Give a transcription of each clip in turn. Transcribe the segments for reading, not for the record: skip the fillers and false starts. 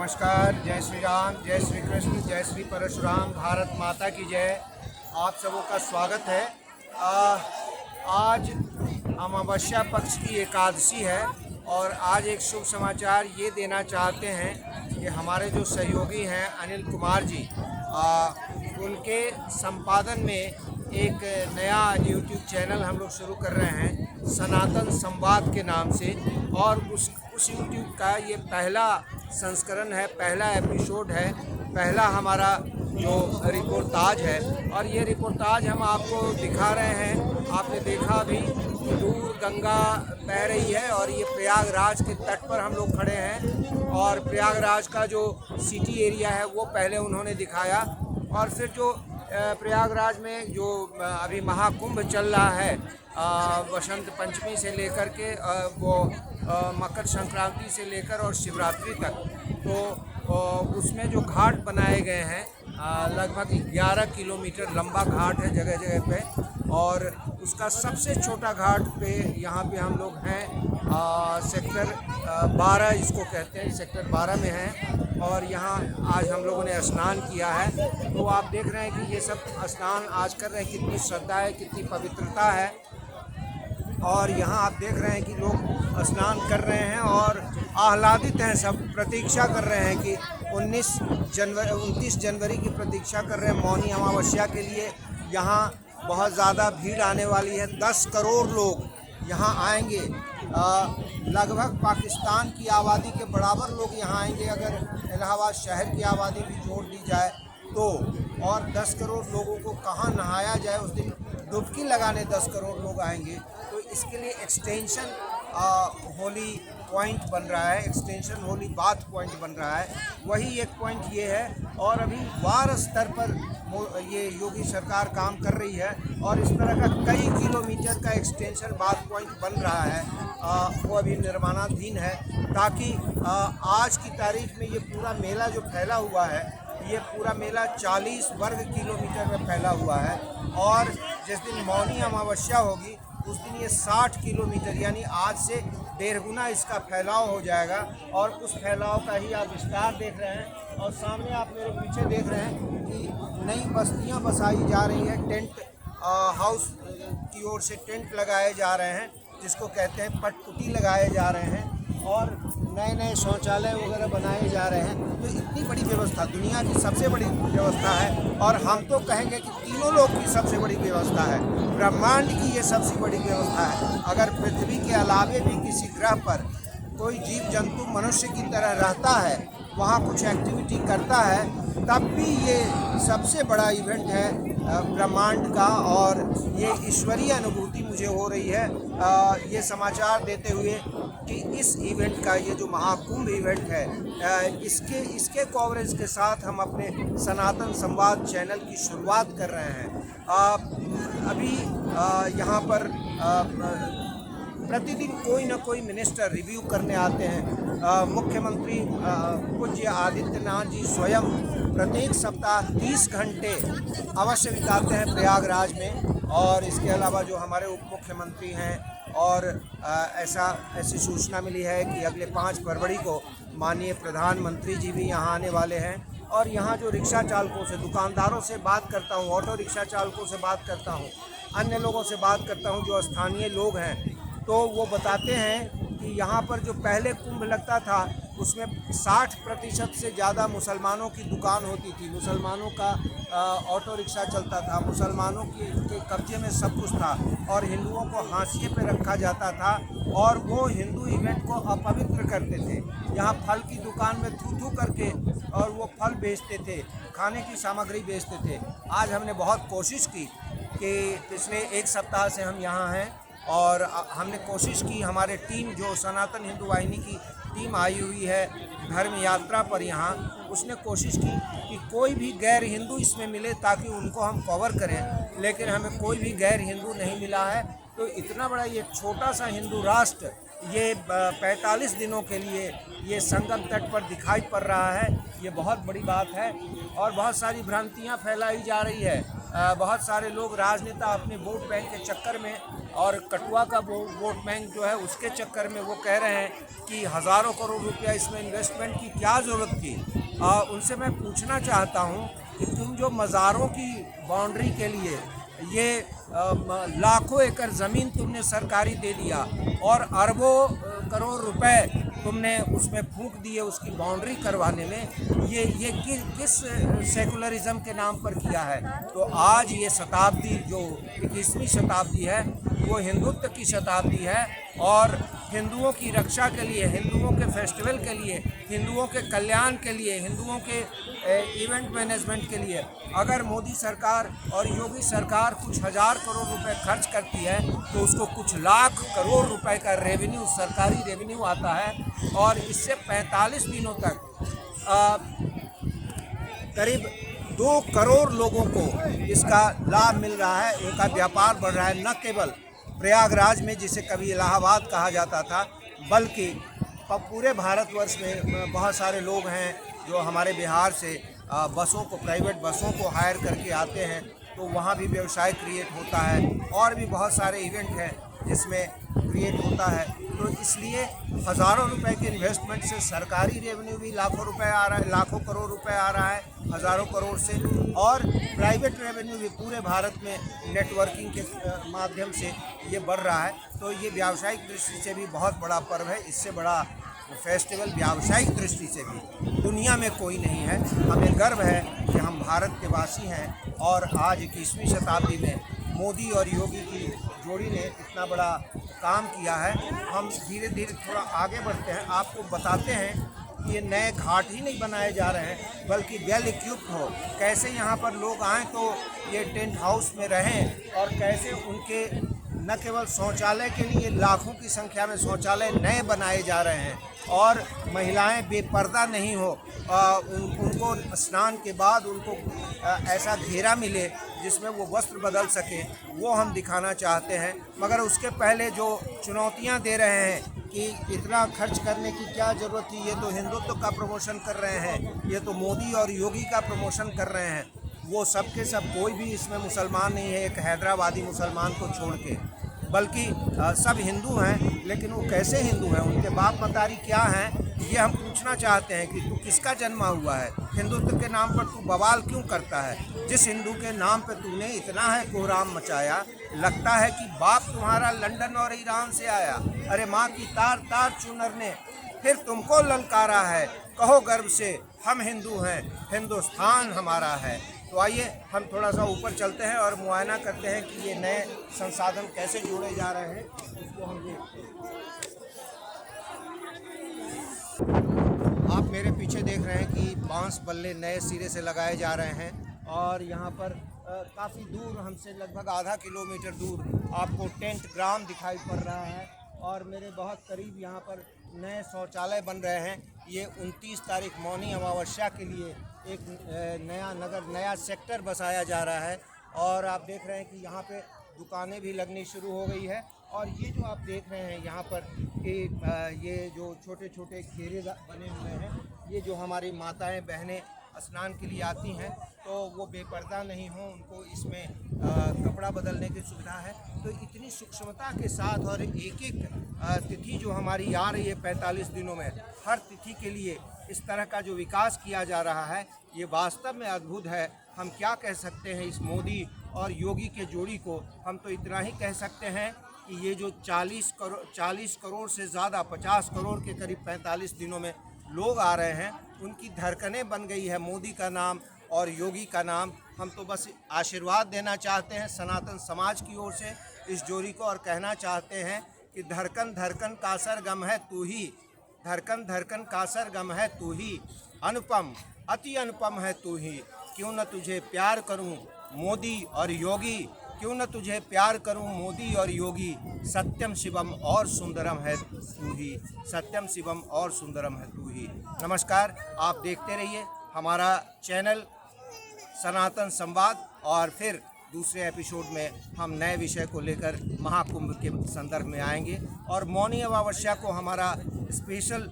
नमस्कार। जय श्री राम, जय श्री कृष्ण, जय श्री परशुराम, भारत माता की जय। आप सबों का स्वागत है। आज अमावस्या पक्ष की एकादशी है और आज एक शुभ समाचार ये देना चाहते हैं कि हमारे जो सहयोगी हैं अनिल कुमार जी, उनके संपादन में एक नया यूट्यूब चैनल हम लोग शुरू कर रहे हैं सनातन संवाद के नाम से। और उस यूट्यूब का ये पहला संस्करण है, पहला एपिसोड है, पहला हमारा जो रिपोर्टाज है। और ये रिपोर्टाज हम आपको दिखा रहे हैं। आपने देखा अभी दूर गंगा बह रही है और ये प्रयागराज के तट पर हम लोग खड़े हैं। और प्रयागराज का जो सिटी एरिया है वो पहले उन्होंने दिखाया। और फिर जो प्रयागराज में जो अभी महाकुंभ चल रहा है, वसंत पंचमी से लेकर के वो मकर संक्रांति से लेकर और शिवरात्रि तक, तो उसमें जो घाट बनाए गए हैं लगभग 11 किलोमीटर लंबा घाट है जगह जगह पे। और उसका सबसे छोटा घाट पे यहाँ पे हम लोग हैं, सेक्टर 12 इसको कहते हैं, सेक्टर 12 में हैं। और यहाँ आज हम लोगों ने स्नान किया है। तो आप देख रहे हैं कि ये सब स्नान आज कर रहे हैं, कितनी श्रद्धा है, कितनी पवित्रता है। और यहाँ आप देख रहे हैं कि लोग स्नान कर रहे हैं और आह्लादित हैं, सब प्रतीक्षा कर रहे हैं कि 29 जनवरी की प्रतीक्षा कर रहे हैं मौनी अमावस्या के लिए। यहाँ बहुत ज़्यादा भीड़ आने वाली है, 10 करोड़ लोग यहाँ आएंगे। लगभग पाकिस्तान की आबादी के बराबर लोग यहाँ आएंगे अगर इलाहाबाद शहर की आबादी भी जोड़ दी जाए तो। और 10 करोड़ लोगों को कहाँ नहाया जाए, उस दिन डुबकी लगाने 10 करोड़ लोग आएंगे। तो इसके लिए एक्सटेंशन होली पॉइंट बन रहा है, एक्सटेंशन होली बाथ पॉइंट बन रहा है। वही एक पॉइंट ये है। और अभी वार स्तर पर ये योगी सरकार काम कर रही है और इस तरह का कई किलोमीटर का एक्सटेंशन बाथ पॉइंट बन रहा है, वो अभी निर्माणाधीन है। ताकि आज की तारीख में ये पूरा मेला जो फैला हुआ है, ये पूरा मेला 40 वर्ग किलोमीटर में फैला हुआ है। और जिस दिन मौनी अमावस्या होगी उस दिन ये 60 किलोमीटर यानी आज से 1.5 गुना इसका फैलाव हो जाएगा। और उस फैलाव का ही आप विस्तार देख रहे हैं। और सामने आप मेरे पीछे देख रहे हैं कि नई बस्तियां बसाई जा रही हैं, टेंट हाउस की ओर से टेंट लगाए जा रहे हैं, जिसको कहते हैं पटकुटी लगाए जा रहे हैं। और नए नए शौचालय वगैरह बनाए जा रहे हैं। तो इतनी बड़ी व्यवस्था, दुनिया की सबसे बड़ी व्यवस्था है। और हम तो कहेंगे कि तीनों लोग की सबसे बड़ी व्यवस्था है, ब्रह्मांड की ये सबसे बड़ी व्यवस्था है। अगर पृथ्वी के अलावे भी किसी ग्रह पर कोई जीव जंतु मनुष्य की तरह रहता है, वहाँ कुछ एक्टिविटी करता है, तब भी ये सबसे बड़ा इवेंट है ब्रह्मांड का। और ये ईश्वरीय अनुभूति मुझे हो रही है ये समाचार देते हुए कि इस इवेंट का, ये जो महाकुंभ इवेंट है, इसके कवरेज के साथ हम अपने सनातन संवाद चैनल की शुरुआत कर रहे हैं। अभी यहाँ पर प्रतिदिन कोई ना कोई मिनिस्टर रिव्यू करने आते हैं। मुख्यमंत्री पूज्य आदित्यनाथ जी स्वयं प्रत्येक सप्ताह 30 घंटे अवश्य बिताते हैं प्रयागराज में। और इसके अलावा जो हमारे उप मुख्यमंत्री हैं, और ऐसी सूचना मिली है कि अगले 5 फरवरी को माननीय प्रधानमंत्री जी भी यहाँ आने वाले हैं। और यहाँ जो रिक्शा चालकों से, दुकानदारों से बात करता हूँ, ऑटो रिक्शा चालकों से बात करता हूँ, अन्य लोगों से बात करता हूँ जो स्थानीय लोग हैं, तो वो बताते हैं कि यहाँ पर जो पहले कुंभ लगता था उसमें 60% से ज़्यादा मुसलमानों की दुकान होती थी, मुसलमानों का ऑटो रिक्शा चलता था, मुसलमानों के कब्जे में सब कुछ था। और हिंदुओं को हाशिए पे रखा जाता था और वो हिंदू इवेंट को अपवित्र करते थे। यहाँ फल की दुकान में थू करके और वो फल बेचते थे, खाने की सामग्री बेचते थे। आज हमने बहुत कोशिश की कि पिछले 1 सप्ताह से हम यहाँ हैं और हमने कोशिश की, हमारे टीम जो सनातन हिंदू वाहिनी की टीम आई हुई है धर्म यात्रा पर यहाँ, उसने कोशिश की कि कोई भी गैर हिंदू इसमें मिले ताकि उनको हम कवर करें। लेकिन हमें कोई भी गैर हिंदू नहीं मिला है। तो इतना बड़ा ये छोटा सा हिंदू राष्ट्र ये 45 दिनों के लिए ये संगम तट पर दिखाई पड़ रहा है, ये बहुत बड़ी बात है। और बहुत सारी भ्रांतियाँ फैलाई जा रही है। बहुत सारे लोग राजनेता अपने वोट बैंक के चक्कर में और कठुआ का वोट बैंक जो है उसके चक्कर में वो कह रहे हैं कि हज़ारों करोड़ रुपया इसमें इन्वेस्टमेंट की क्या ज़रूरत थी। उनसे मैं पूछना चाहता हूँ कि तुम जो मज़ारों की बाउंड्री के लिए ये लाखों एकड़ ज़मीन तुमने सरकारी दे दिया और अरबों करोड़ रुपए तुमने उसमें फूंक दिए उसकी बाउंड्री करवाने में, ये किस सेकुलरिज्म के नाम पर किया है। तो आज ये शताब्दी जो 21वीं शताब्दी है वो हिंदुत्व की शताब्दी है और हिंदुओं की रक्षा के लिए, हिंदुओं के फेस्टिवल के लिए, हिंदुओं के कल्याण के लिए, हिंदुओं के इवेंट मैनेजमेंट के लिए अगर मोदी सरकार और योगी सरकार कुछ हज़ार करोड़ रुपए खर्च करती है तो उसको कुछ लाख करोड़ रुपए का रेवेन्यू, सरकारी रेवेन्यू आता है और इससे 45 दिनों तक करीब 2 करोड़ लोगों को इसका लाभ मिल रहा है, उनका व्यापार बढ़ रहा है। न केवल प्रयागराज में जिसे कभी इलाहाबाद कहा जाता था बल्कि पूरे भारतवर्ष में बहुत सारे लोग हैं जो हमारे बिहार से बसों को, प्राइवेट बसों को हायर करके आते हैं तो वहाँ भी व्यवसाय क्रिएट होता है और भी बहुत सारे इवेंट हैं जिसमें क्रिएट होता है। तो इसलिए हज़ारों रुपए के इन्वेस्टमेंट से सरकारी रेवेन्यू भी लाखों रुपए आ रहा है, लाखों करोड़ रुपए आ रहा है हज़ारों करोड़ से, और प्राइवेट रेवेन्यू भी पूरे भारत में नेटवर्किंग के माध्यम से ये बढ़ रहा है। तो ये व्यावसायिक दृष्टि से भी बहुत बड़ा पर्व है। इससे बड़ा फेस्टिवल व्यावसायिक दृष्टि से भी दुनिया में कोई नहीं है। हमें गर्व है कि हम भारत के वासी हैं और आज 21वीं शताब्दी में मोदी और योगी की जोड़ी ने इतना बड़ा काम किया है। हम धीरे धीरे थोड़ा आगे बढ़ते हैं, आपको बताते हैं कि ये नए घाट ही नहीं बनाए जा रहे हैं बल्कि वेल इक्विप्ड हो, कैसे यहाँ पर लोग आएँ तो ये टेंट हाउस में रहें और कैसे उनके न केवल शौचालय के लिए लाखों की संख्या में शौचालय नए बनाए जा रहे हैं और महिलाएं बेपर्दा नहीं हो, उनको स्नान के बाद उनको ऐसा घेरा मिले जिसमें वो वस्त्र बदल सकें, वो हम दिखाना चाहते हैं। मगर उसके पहले जो चुनौतियां दे रहे हैं कि इतना खर्च करने की क्या ज़रूरत थी, ये तो हिंदुत्व का प्रमोशन कर रहे हैं, ये तो मोदी और योगी का प्रमोशन कर रहे हैं, वो सब के सब कोई भी इसमें मुसलमान नहीं है एक हैदराबादी मुसलमान को छोड़ के, बल्कि सब हिंदू हैं। लेकिन वो कैसे हिंदू हैं, उनके बाप मतारी क्या हैं, ये हम पूछना चाहते हैं कि तू किसका जन्मा हुआ है, हिंदुत्व के नाम पर तू बवाल क्यों करता है। जिस हिंदू के नाम पर तूने इतना है कोहराम मचाया, लगता है कि बाप तुम्हारा लंदन और ईरान से आया। अरे माँ की तार तार चुनर ने फिर तुमको ललकारा है, कहो गर्व से हम हिंदू हैं, हिंदुस्तान हमारा है। तो आइए हम थोड़ा सा ऊपर चलते हैं और मुआयना करते हैं कि ये नए संसाधन कैसे जोड़े जा रहे हैं, इसको हम देखते हैं। आप मेरे पीछे देख रहे हैं कि बांस बल्ले नए सिरे से लगाए जा रहे हैं और यहाँ पर काफ़ी दूर हमसे लगभग आधा किलोमीटर दूर आपको टेंट ग्राम दिखाई पड़ रहा है और मेरे बहुत करीब यहाँ पर नए शौचालय बन रहे हैं। ये 29 तारीख मौनी अमावस्या के लिए एक नया नगर, नया सेक्टर बसाया जा रहा है और आप देख रहे हैं कि यहाँ पे दुकानें भी लगनी शुरू हो गई है। और ये जो आप देख रहे हैं यहाँ पर कि ये जो छोटे छोटे घेरे बने हुए हैं, ये जो हमारी माताएं बहनें स्नान के लिए आती हैं तो वो बेपर्दा नहीं हो, उनको इसमें कपड़ा बदलने की सुविधा है। तो इतनी सूक्ष्मता के साथ और एक एक तिथि जो हमारी आ रही है 45 दिनों में, हर तिथि के लिए इस तरह का जो विकास किया जा रहा है, ये वास्तव में अद्भुत है। हम क्या कह सकते हैं इस मोदी और योगी के जोड़ी को, हम तो इतना ही कह सकते हैं कि ये जो 40 करोड़ से ज़्यादा 50 करोड़ के करीब 45 दिनों में लोग आ रहे हैं, उनकी धड़कनें बन गई है मोदी का नाम और योगी का नाम। हम तो बस आशीर्वाद देना चाहते हैं सनातन समाज की ओर से इस जोड़ी को और कहना चाहते हैं कि धड़कन धड़कन का सरगम है तू ही, धड़कन धड़कन का सरगम है तू ही, अनुपम अति अनुपम है तू ही, क्यों न तुझे प्यार करूं मोदी और योगी, क्यों न तुझे प्यार करूं मोदी और योगी, सत्यम शिवम और सुंदरम है तू ही, सत्यम शिवम और सुंदरम है तू ही। नमस्कार, आप देखते रहिए हमारा चैनल सनातन संवाद और फिर दूसरे एपिसोड में हम नए विषय को लेकर महाकुंभ के संदर्भ में आएंगे और मौनी अमावस्या को हमारा स्पेशल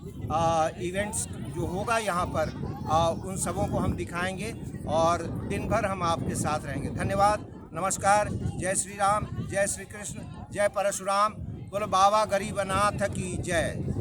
इवेंट्स जो होगा यहाँ पर उन सबों को हम दिखाएंगे और दिन भर हम आपके साथ रहेंगे। धन्यवाद, नमस्कार, जय श्री राम, जय श्री कृष्ण, जय परशुराम। बोलो बाबा गरीबनाथ की जय।